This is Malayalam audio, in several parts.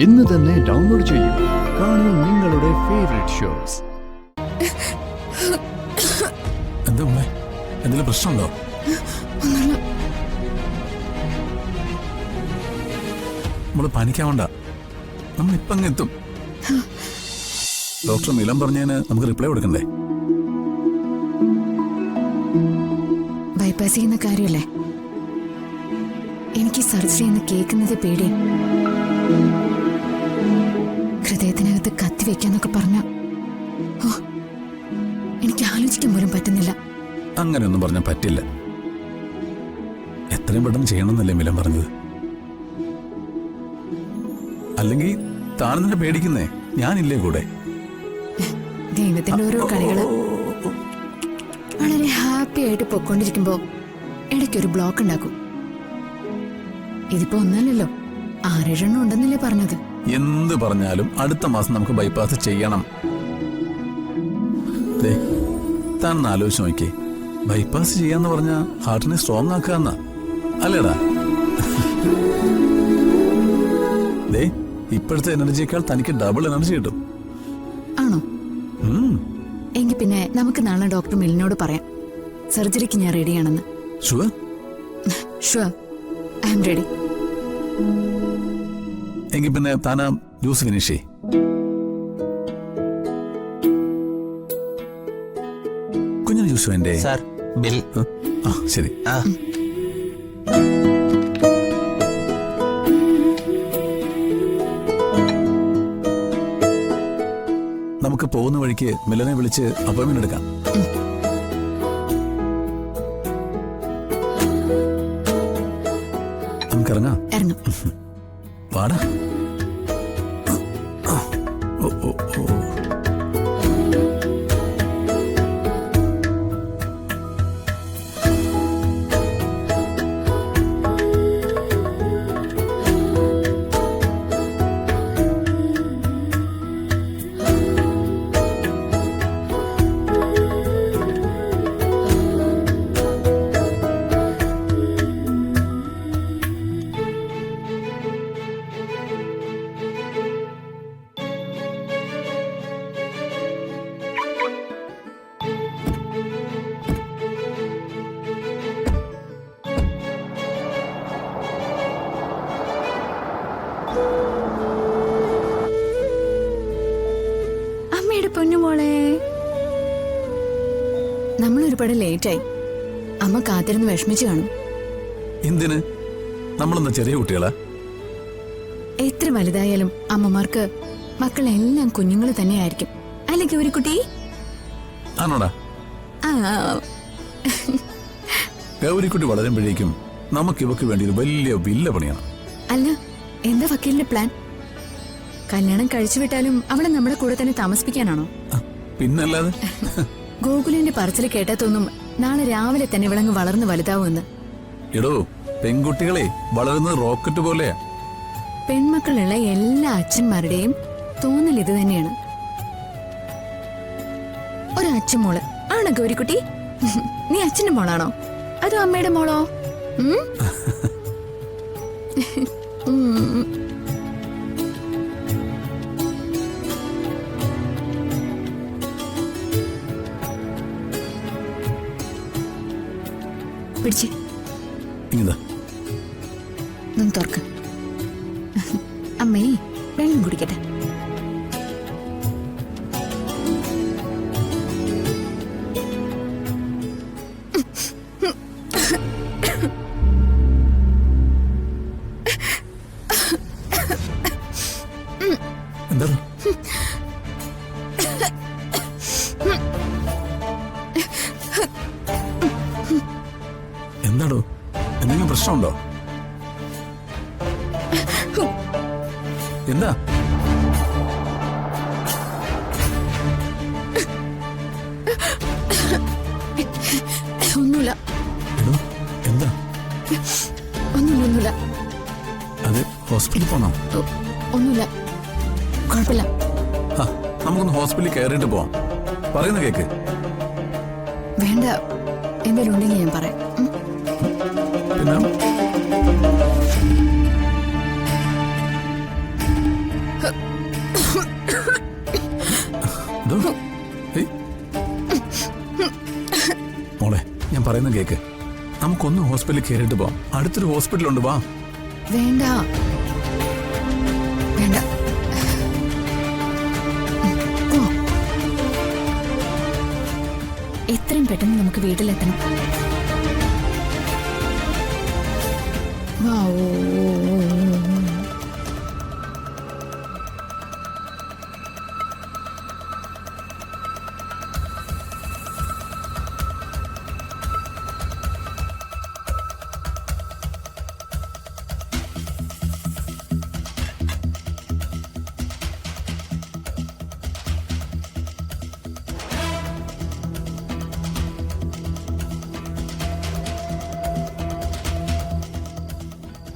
ഇന്ന് തന്നെ ഡൗൺലോഡ് ചെയ്യൂ. കാണൂ നിങ്ങളുടെ ഫേവറേറ്റ് ഷോസ്. എന്താ എന്തെങ്കിലും പ്രശ്നമുണ്ടോ? നമ്മള് പനിക്കാവണ്ട, നമ്മൾ ഇപ്പൊ അങ്ങ് എത്തും. ഡോക്ടർ മിലൻ പറഞ്ഞതിന് നമുക്ക് റിപ്ലൈ കൊടുക്കണ്ടേ? ബൈപ്പാസ് ചെയ്യുന്ന കാര്യമല്ലേ, എനിക്ക് സർജറി എന്ന് കേൾക്കുന്നത് പേടി. ഹൃദയത്തിനകത്ത് കത്തിവെക്കാന്നൊക്കെ പറഞ്ഞ എനിക്ക് ആലോചിക്കാൻ പോലും പറ്റുന്നില്ല. അങ്ങനെയൊന്നും പറഞ്ഞാൽ പറ്റില്ല. എത്രയും പെട്ടെന്ന് ചെയ്യണമെന്നല്ലേ മിലൻ പറഞ്ഞത്? അല്ലെങ്കിൽ താനെന്നെ പേടിക്കുന്നേ, ഞാനില്ലേ കൂടെ? ദൈവത്തിന്റെ ഓരോ കളികള്. വളരെ ഹാപ്പി ആയിട്ട് പൊക്കോണ്ടിരിക്കുമ്പോ ഇടയ്ക്കൊരു ബ്ലോക്ക് ഉണ്ടാക്കും. ഇതിപ്പോ ഒന്നല്ലല്ലോ, 6-7 എണ്ണം ഉണ്ടെന്നല്ലേ പറഞ്ഞത്. എന്ത് പറഞ്ഞാലും അടുത്ത മാസം നമുക്ക് ബൈപ്പാസ് ചെയ്യണം. താൻ ആലോചിച്ച് നോക്കിയേ, ബൈപ്പാസ് ചെയ്യാന്ന് പറഞ്ഞാ ഹാർട്ടിനെ സ്ട്രോങ് ആക്കാന്ന അല്ലേടാ? ഇപ്പോഴത്തെ എനർജിയേക്കാൾ തനിക്ക് ഡബിൾ എനർജി കിട്ടും. ആണോ? എങ്കിൽ പിന്നെ നമുക്ക് നാളെ ഡോക്ടർ മിലിനോട് പറയാം, സർജറിക്ക് ഞാൻ റെഡിയാണെന്ന്. Sure? Sure, I am ready. എങ്കിൽ പിന്നെ താൻ ജ്യൂസ് ഫിനിഷ് ചെയ്യ്. കുഞ്ഞിന് ജ്യൂസ് വേണ്ടേ? Sir, bill. ശരി. നമുക്ക് പോകുന്ന വഴിക്ക് മിലനെ വിളിച്ച് അപ്പോയിന്റ്മെന്റ് എടുക്കാം. നമുക്കിറങ്ങാം. വാടാ. അമ്മയുടെ പൊന്നുമോളെ, നമ്മൾ ഒരുപാട് ലേറ്റായി. അമ്മ കാത്തിരുന്ന് വിഷമിച്ചു കാണും. എന്തിന്? നമ്മളെന്താ ചെറിയ കുട്ടികളാ? എത്ര വലുതായാലും അമ്മമാർക്ക് മക്കളെല്ലാം കുഞ്ഞുങ്ങൾ തന്നെയായിരിക്കും, അല്ലേ ഗൗരിക്കുട്ടി? ആണോടാ? ഗൗരിക്കുട്ടി വളരുമ്പോഴേക്കും നമുക്ക് ഇവക്ക് വേണ്ടി ഒരു വലിയ വില്ല പണിയണം. അല്ല, എന്താ വക്കീലിന്റെ പ്ലാൻ? കല്യാണം കഴിച്ചു വിട്ടാലും അവളെ നമ്മുടെ കൂടെ തന്നെ താമസിപ്പിക്കാനാണോ? പിന്നല്ലാതെ. ഗോകുലിന്റെ പറച്ചിൽ കേട്ടാ തോന്നും നാളെ രാവിലെ തന്നെ ഇവളങ്ങ് വളർന്ന് വലുതാവുമെന്ന്. എടോ, പെൺകുട്ടികളെ വളരുന്നത് റോക്കറ്റ് പോലെയാ. പെൺമക്കളുള്ള എല്ലാ അച്ഛന്മാരുടെയും തോന്നൽ ഇത് തന്നെയാണ്. ഒരു അച്ഛൻ-മോള് ആണോ ഗൗരിക്കുട്ടി? നീ അച്ഛന്റെ മോളാണോ അതോ അമ്മയുടെ മോളോ? പിടിച്ച് ഒന്ന് തുറക്ക്. അമ്മേ, വെള്ളം കുടിക്കട്ടെ. എന്താണ്? എന്താടോ, എന്തെങ്കിലും പ്രശ്നമുണ്ടോ? എന്താ? ഒന്നുമില്ല. എന്താ? ഒന്നുമില്ല. അത് ഹോസ്പിറ്റലിൽ പോണോ? ഒന്നുമില്ല, കുഴപ്പമില്ല. നമുക്കൊന്ന് ഹോസ്പിറ്റലിൽ കയറിയിട്ട് പോവാം. പറയുന്ന കേക്ക്. വേണ്ട, എന്തെങ്കിലും ഉണ്ടെങ്കിൽ ഞാൻ പറയാം. പിന്നെ ദോ, ഏയ്. മോളെ ഞാൻ പറയുന്ന കേക്ക്. നമുക്കൊന്ന് ഹോസ്പിറ്റലിൽ കയറിയിട്ട് പോവാം. അടുത്തൊരു ഹോസ്പിറ്റലുണ്ട്, വാ. വേണ്ട വേണ്ട. പോ. എത്രയും പെട്ടെന്ന് നമുക്ക് വീട്ടിലെത്തണം. വാ, ഓ, ഓ, ഓ, ഓ.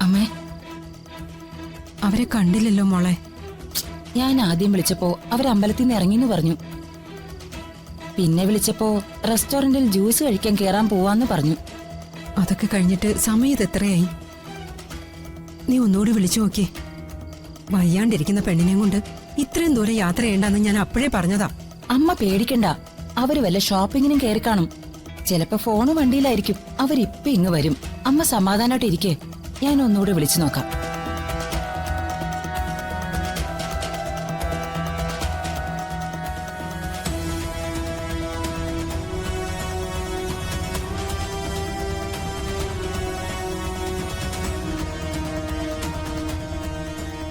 അമ്മേ, അവരെ കണ്ടില്ലല്ലോ മോളെ. ഞാൻ ആദ്യം വിളിച്ചപ്പോ അവർ അമ്പലത്തിൽ നിന്ന് ഇറങ്ങിന്ന് പറഞ്ഞു. പിന്നെ വിളിച്ചപ്പോ റെസ്റ്റോറന്റിൽ ജ്യൂസ് കഴിക്കാൻ കേറാൻ പോവാന്ന് പറഞ്ഞു. അതൊക്കെ കഴിഞ്ഞിട്ട് സമയത്ത് എത്രയായി? നീ ഒന്നുകൂടി വിളിച്ചു നോക്കിയേ. വയ്യാണ്ടിരിക്കുന്ന പെണ്ണിനെയും കൊണ്ട് ഇത്രയും ദൂരം യാത്ര ചെയ്യണ്ടെന്ന് ഞാൻ അപ്പോഴേ പറഞ്ഞതാ. അമ്മ പേടിക്കണ്ട, അവര് വല്ല ഷോപ്പിങ്ങിനും കയറി കാണും. ചിലപ്പോ ഫോണ് വണ്ടിയിലായിരിക്കും. അവരിപ്പൊ ഇങ്ങ് വരും. അമ്മ സമാധാനമായിട്ട് ഇരിക്കേ, ഞാൻ ഒന്നുകൂടെ വിളിച്ചു നോക്കാം.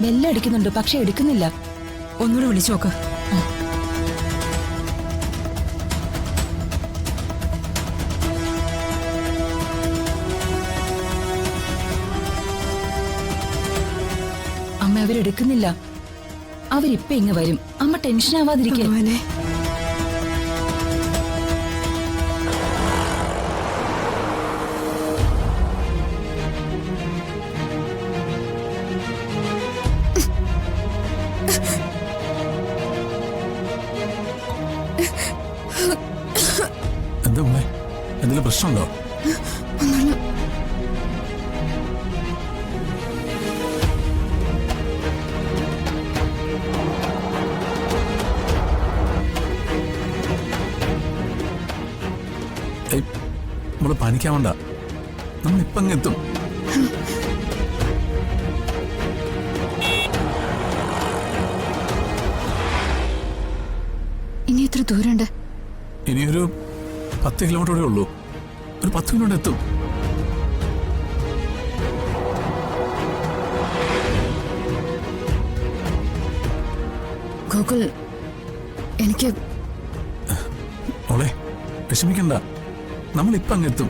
ബെല്ലടിക്കുന്നുണ്ട്, പക്ഷെ എടുക്കുന്നില്ല. ഒന്നുകൂടി വിളിച്ചു നോക്ക്. അമ്മ അവരെടുക്കുന്നില്ല. അവരിപ്പൊ ഇങ്ങ് വരും. അമ്മ ടെൻഷൻ ആവാതിരിക്കേ. ഭഗവാനെ. എന്താ മോളെ, എന്തെങ്കിലും പ്രശ്നമുണ്ടോ? ഏയ്, മോള് പനിക്കാൻ വേണ്ട. നമ്മളിപ്പം അങ്ങ് എത്തും. ഇനി എത്ര ദൂരമുണ്ട്? ഇനിയൊരു 10 കിലോമീറ്റർ കൂടെ ഉള്ളൂ. ഒരു 10 മിനിറ്റ് എത്തും. ഗോകുൽ, എനിക്ക് മോളെ വിഷമിക്കണ്ട, നമ്മളിപ്പം അങ്ങ് എത്തും.